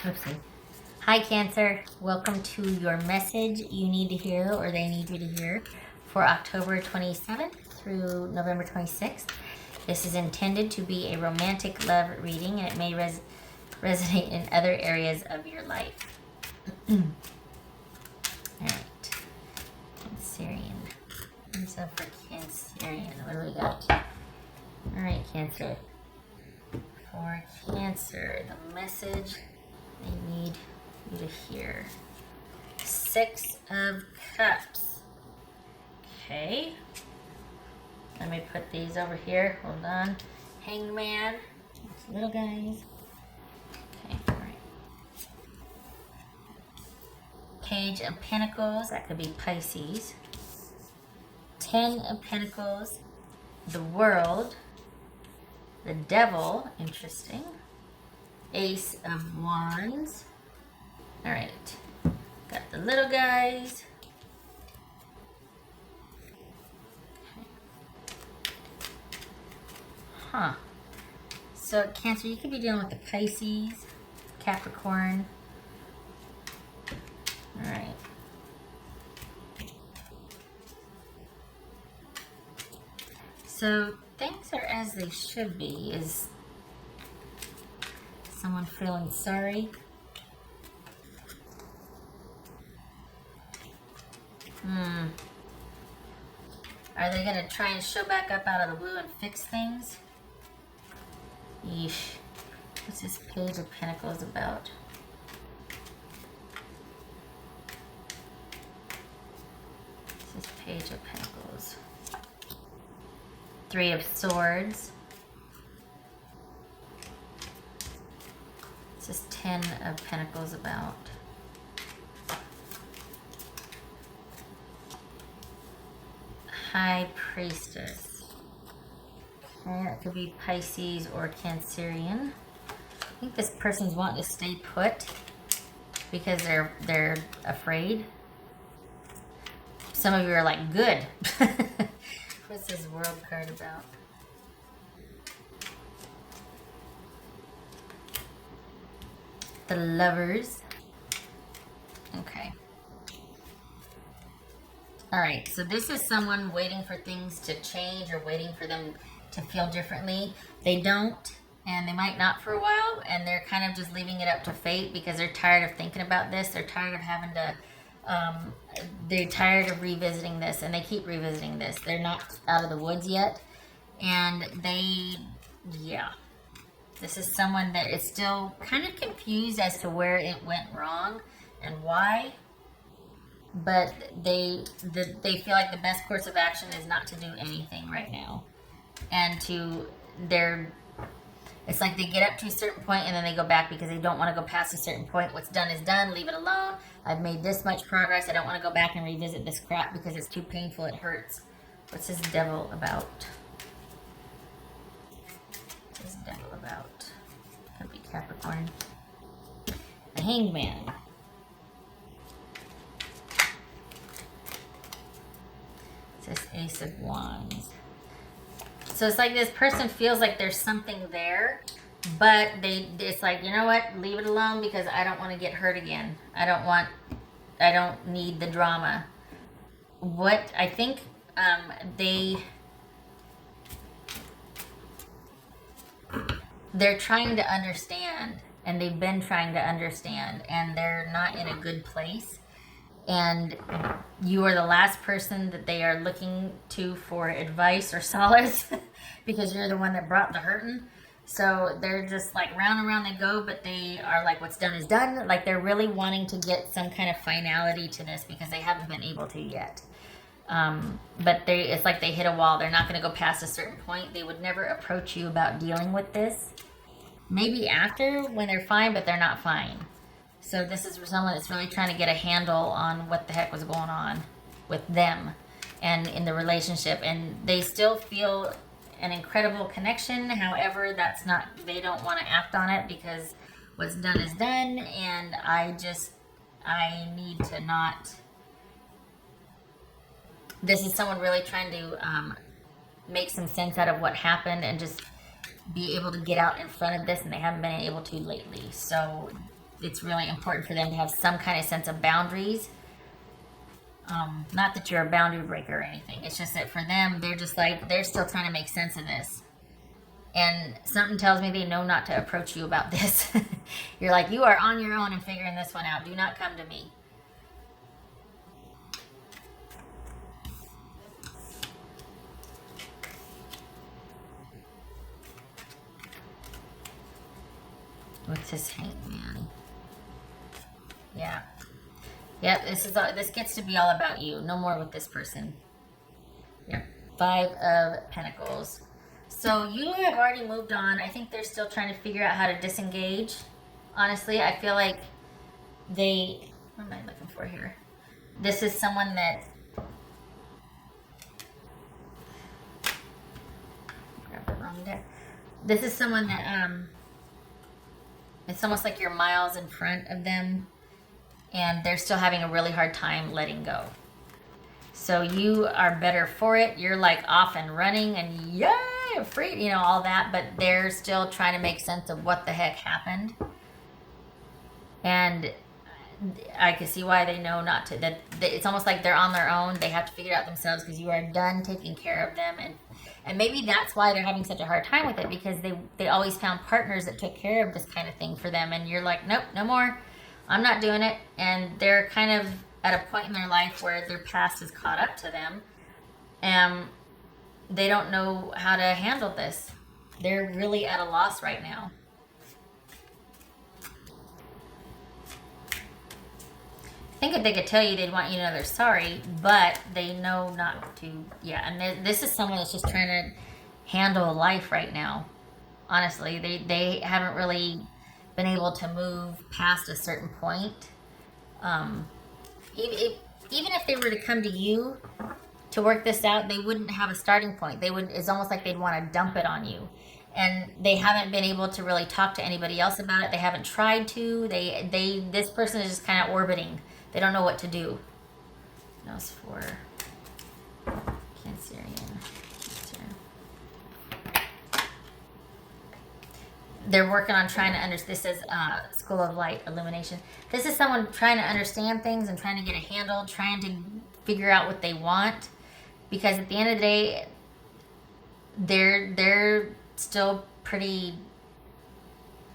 Oopsie. Hi, Cancer. Welcome to your message you need to hear, or they need you to hear, for October 27th through November 26th. This is intended to be a romantic love reading, and it may resonate in other areas of your life. All right. Cancerian. What's up for Cancerian? What do we got? All right, Cancer. For Cancer, the message they need you to hear. 6 of Cups. Okay. Let me put these over here. Hold on. Hangman. These little guys. Okay, alright. Page of Pentacles. That could be Pisces. 10 of Pentacles. The World. The Devil. Interesting. Ace of Wands. Alright. Got the little guys. Huh. So, Cancer, you could be dealing with the Pisces, Capricorn. Alright. So, things are as they should be. Is someone feeling sorry? Are they going to try and show back up out of the blue and fix things? Yeesh. What's this Page of Pentacles about? This is Page of Pentacles. 3 of Swords. This is 10 of Pentacles about. High Priestess. Okay, that could be Pisces or Cancerian. I think this person's wanting to stay put because they're afraid. Some of you are like, good. What's this World card about? The Lovers. Okay. Alright, so this is someone waiting for things to change or waiting for them to feel differently. They don't, and they might not for a while, and they're kind of just leaving it up to fate because they're tired of thinking about this. They're tired of having to, they're tired of revisiting this, and they keep revisiting this. They're not out of the woods yet, and yeah. This is someone that is still kind of confused as to where it went wrong and why. But they feel like the best course of action is not to do anything right now. And it's like they get up to a certain point and then they go back because they don't want to go past a certain point. What's done is done, leave it alone. I've made this much progress. I don't want to go back and revisit this crap because it's too painful, it hurts. What's this Devil about? What's this Devil about? Could be Capricorn. The Hangman. This Ace of Wands. So it's like this person feels like there's something there, but it's like, you know what, leave it alone because I don't want to get hurt again. I don't need the drama. What I think they're trying to understand, and they've been trying to understand, and they're not in a good place. And you are the last person that they are looking to for advice or solace because you're the one that brought the hurting. So they're just like round and round they go, but they are like, what's done is done. Like they're really wanting to get some kind of finality to this because they haven't been able to yet. But it's like they hit a wall. They're not going to go past a certain point. They would never approach you about dealing with this. Maybe after when they're fine, but they're not fine. So this is for someone that's really trying to get a handle on what the heck was going on with them and in the relationship. And they still feel an incredible connection. However, they don't want to act on it because what's done is done. And I need to not. This is someone really trying to make some sense out of what happened and just be able to get out in front of this, and they haven't been able to lately. So it's really important for them to have some kind of sense of boundaries. Not that you're a boundary breaker or anything. It's just that for them, they're just like, they're still trying to make sense of this. And something tells me they know not to approach you about this. You're like, you are on your own and figuring this one out. Do not come to me. What's his hangman? Yeah. Yep, this gets to be all about you. No more with this person. Yep. 5 of Pentacles. So you have already moved on. I think they're still trying to figure out how to disengage. Honestly, I feel like they... What am I looking for here? This is someone that... Grab the wrong deck. This is someone that... It's almost like you're miles in front of them, and they're still having a really hard time letting go. So you are better for it. You're like off and running and yay, free, you know, all that, but they're still trying to make sense of what the heck happened. And I can see why they know not to, that it's almost like they're on their own. They have to figure it out themselves because you are done taking care of them. And maybe that's why they're having such a hard time with it, because they always found partners that took care of this kind of thing for them. And you're like, nope, no more. I'm not doing it. And they're kind of at a point in their life where their past has caught up to them. And they don't know how to handle this. They're really at a loss right now. I think if they could tell you, they'd want you to know they're sorry, but they know not to. Yeah, and this is someone that's just trying to handle life right now. Honestly, they haven't really been able to move past a certain point. Even if they were to come to you to work this out, they wouldn't have a starting point. It's almost like they'd want to dump it on you. And they haven't been able to really talk to anybody else about it. They haven't tried to. This person is just kind of orbiting. They don't know what to do. That was for Cancerian. They're working on trying to understand. This is School of Light, Illumination. This is someone trying to understand things and trying to get a handle, trying to figure out what they want. Because at the end of the day, they're still pretty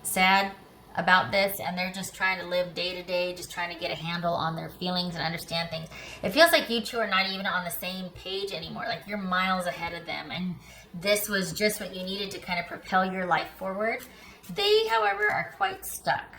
sad about this, and they're just trying to live day to day, just trying to get a handle on their feelings and understand things. It feels like you two are not even on the same page anymore. Like you're miles ahead of them, and this was just what you needed to kind of propel your life forward. They, however, are quite stuck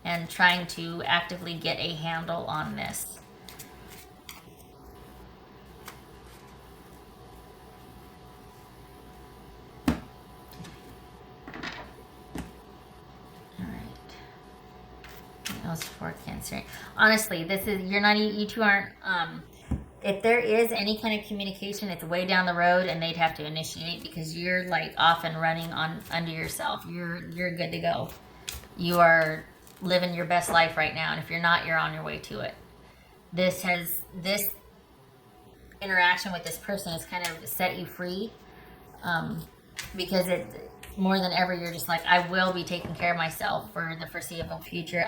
and trying to actively get a handle on this. For Cancer, honestly, you two aren't. If there is any kind of communication, it's way down the road, and they'd have to initiate, because you're like off and running under yourself. You're good to go. You are living your best life right now, and if you're not, you're on your way to it. This interaction with this person has kind of set you free, because it. More than ever, you're just like, I will be taking care of myself for the foreseeable future.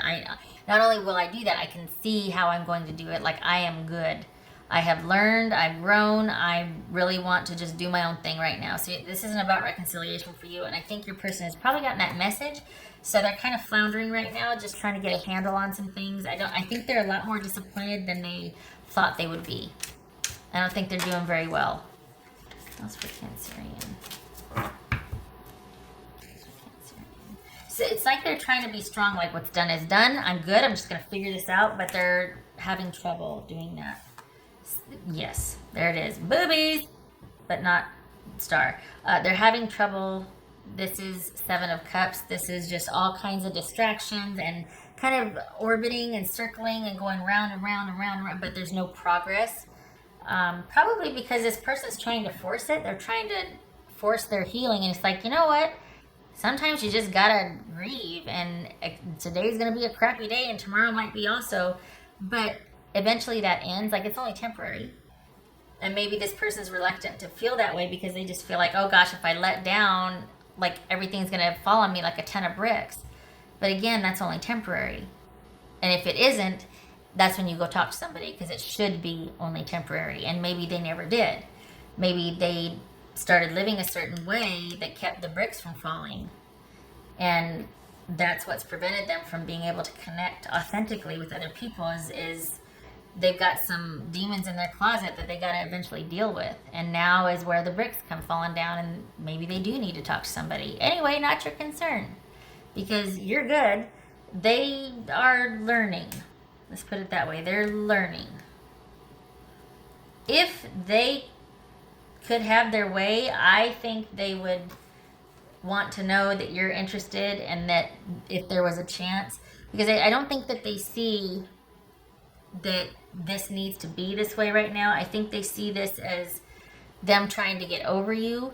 Not only will I do that, I can see how I'm going to do it. Like, I am good. I have learned, I've grown, I really want to just do my own thing right now. So this isn't about reconciliation for you, and I think your person has probably gotten that message, so they're kind of floundering right now, just trying to get a handle on some things. I think they're a lot more disappointed than they thought they would be. I don't think they're doing very well. That's for Cancerian. So it's like they're trying to be strong, like what's done is done. I'm good, I'm just going to figure this out, but they're having trouble doing that. Yes, there it is. Boobies, but not star. They're having trouble. This is 7 of Cups. This is just all kinds of distractions and kind of orbiting and circling and going round and round and round and round, but there's no progress. Probably because this person's trying to force it. They're trying to force their healing, and it's like, you know what? Sometimes you just gotta grieve, and today's gonna be a crappy day, and tomorrow might be also, but eventually that ends. Like, it's only temporary. And maybe this person's reluctant to feel that way because they just feel like, oh gosh, if I let down, like everything's gonna fall on me like a ton of bricks. But again, that's only temporary. And if it isn't, that's when you go talk to somebody, because it should be only temporary. And maybe they never did. Maybe they started living a certain way that kept the bricks from falling. And that's what's prevented them from being able to connect authentically with other people is they've got some demons in their closet that they got to eventually deal with. And now is where the bricks come falling down, and maybe they do need to talk to somebody. Anyway, not your concern, because you're good. They are learning. Let's put it that way. They're learning. If they could have their way, I think they would want to know that you're interested, and that if there was a chance, because I don't think that they see that this needs to be this way right now. I think they see this as them trying to get over you,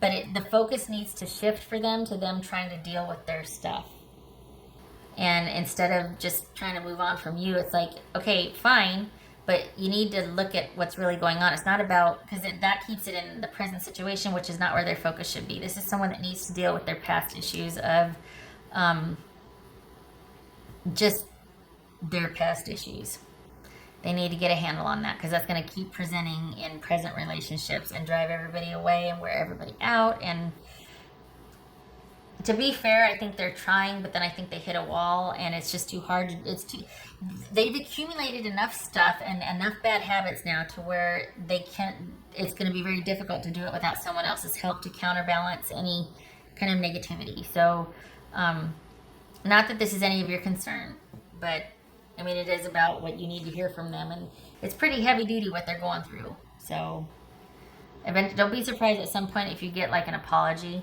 but the focus needs to shift for them to them trying to deal with their stuff. And instead of just trying to move on from you, it's like, okay, fine, but you need to look at what's really going on. It's not about, because that keeps it in the present situation, which is not where their focus should be. This is someone that needs to deal with their past issues of just their past issues. They need to get a handle on that, because that's going to keep presenting in present relationships and drive everybody away and wear everybody out. And to be fair, I think they're trying, but then I think they hit a wall, and it's just too hard. They've accumulated enough stuff and enough bad habits now to where they can't. It's going to be very difficult to do it without someone else's help to counterbalance any kind of negativity. So, not that this is any of your concern, but I mean, it is about what you need to hear from them, and it's pretty heavy duty what they're going through. So, don't be surprised at some point if you get like an apology.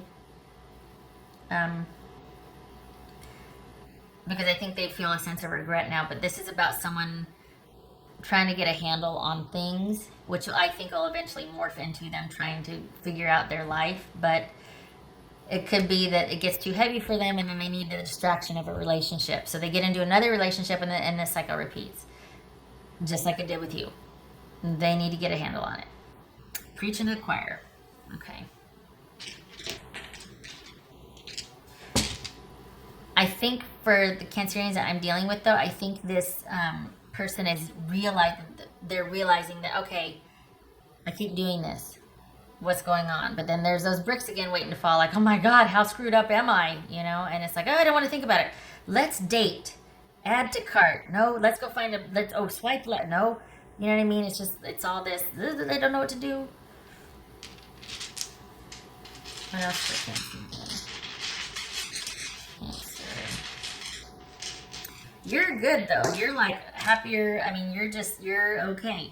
Because I think they feel a sense of regret now, but this is about someone trying to get a handle on things, which I think will eventually morph into them trying to figure out their life. But it could be that it gets too heavy for them, and then they need the distraction of a relationship. So they get into another relationship, and this cycle repeats, just like it did with you. They need to get a handle on it. Preaching to the choir. Okay. I think for the Cancerians that I'm dealing with, though, I think this person is realizing that, okay, I keep doing this. What's going on? But then there's those bricks again waiting to fall. Like, oh my God, how screwed up am I? You know? And it's like, oh, I don't want to think about it. Let's date. Add to cart. No, let's go find swipe left. No. You know what I mean? It's all this. They don't know what to do. What else for Cancer? You're good, though. You're like happier. I mean, you're okay.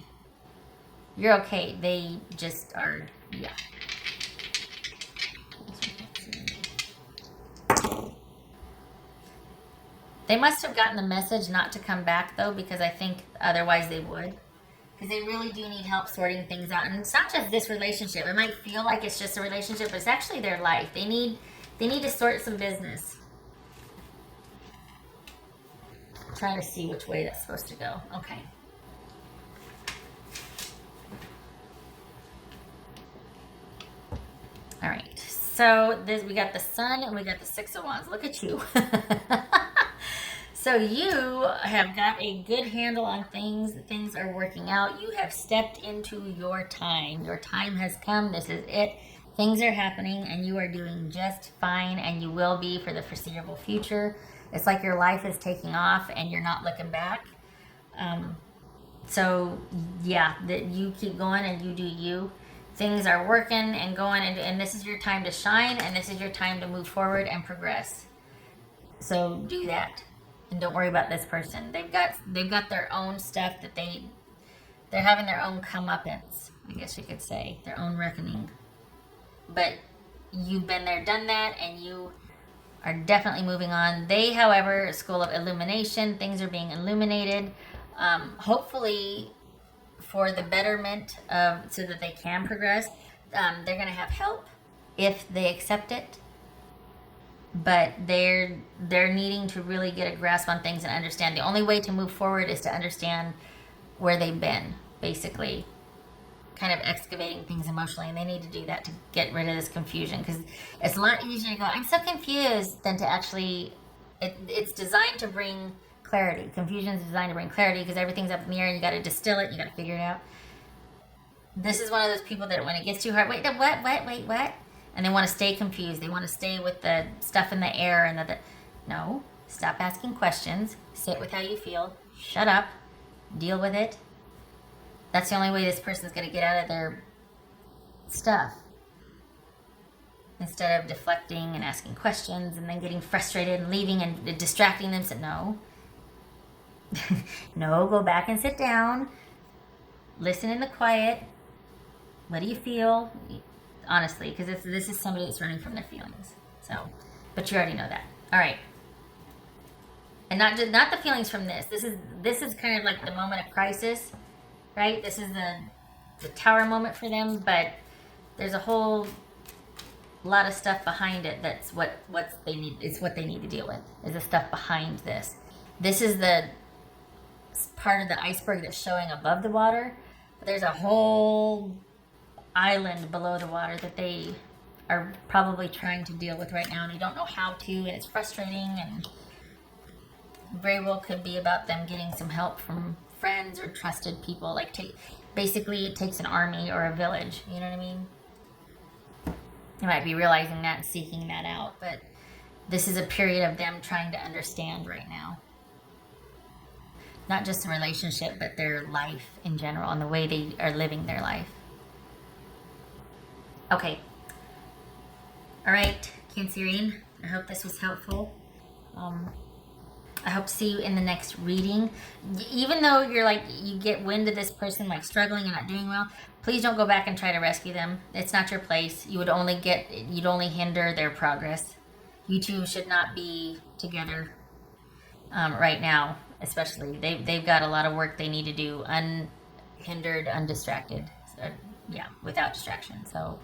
You're okay. They just are, yeah. They must have gotten the message not to come back, though, because I think otherwise they would. Because they really do need help sorting things out. And it's not just this relationship. It might feel like it's just a relationship, but it's actually their life. They need to sort some business. Trying to see which way that's supposed to go. Okay. All right. So we got the Sun and we got the Six of Wands. Look at you. So you have got a good handle on things. Things are working out. You have stepped into your time. Your time has come. This is it. Things are happening, and you are doing just fine, and you will be for the foreseeable future. It's like your life is taking off and you're not looking back. So yeah, that you keep going and you do you. Things are working and going, and this is your time to shine, and this is your time to move forward and progress. So do that, and don't worry about this person. They've got their own stuff that they're having their own comeuppance, I guess you could say, their own reckoning. But you've been there, done that, and you are definitely moving on. They, however, school of illumination, things are being illuminated, hopefully for the betterment of, so that they can progress. They're going to have help if they accept it, but they're needing to really get a grasp on things and understand. The only way to move forward is to understand where they've been, basically. Kind of excavating things emotionally, and they need to do that to get rid of this confusion, because it's a lot easier to go, I'm so confused, than to actually It's designed to bring clarity. Confusion is designed to bring clarity because everything's up in the air and you got to distill it. You got to figure it out. This is one of those people that when it gets too hard, wait, what? And they want to stay confused. They want to stay with the stuff in the air and no, stop asking questions. Sit with how you feel. Shut up. Deal with it. That's the only way this person's going to get out of their stuff. Instead of deflecting and asking questions and then getting frustrated and leaving and distracting them. So no. No, go back and sit down. Listen in the quiet. What do you feel? Honestly, because this is somebody that's running from their feelings. So, but you already know that. All right. And not the feelings from this. This is kind of like the moment of crisis, right? This is the tower moment for them, but there's a whole lot of stuff behind it. That's what they need. It's what they need to deal with. Is the stuff behind this. This is the part of the iceberg that's showing above the water. But there's a whole island below the water that they are probably trying to deal with right now, and they don't know how to, and it's frustrating, and very well could be about them getting some help from friends or trusted people. Like, basically it takes an army or a village, you know what I mean? You might be realizing that and seeking that out, but this is a period of them trying to understand right now. Not just the relationship, but their life in general and the way they are living their life. Okay. All right, Cancerian. I hope this was helpful. I hope to see you in the next reading. Even though you're like, you get wind of this person like struggling and not doing well, please don't go back and try to rescue them. It's not your place. You'd only hinder their progress. You two should not be together right now, especially. They've got a lot of work they need to do, unhindered, undistracted. So, yeah, without distraction. So,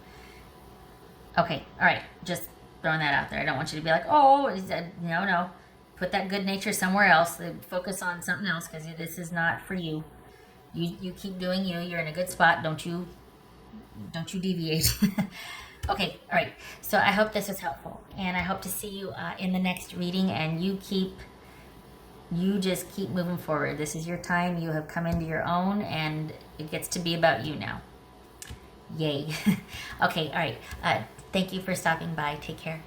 okay, all right, just throwing that out there. I don't want you to be like, oh, no. Put that good nature somewhere else. Focus on something else because this is not for you. You keep doing you. You're in a good spot. Don't you deviate. Okay, all right. So I hope this was helpful, and I hope to see you in the next reading. And you just keep moving forward. This is your time. You have come into your own, and it gets to be about you now. Yay. Okay, all right. Thank you for stopping by. Take care.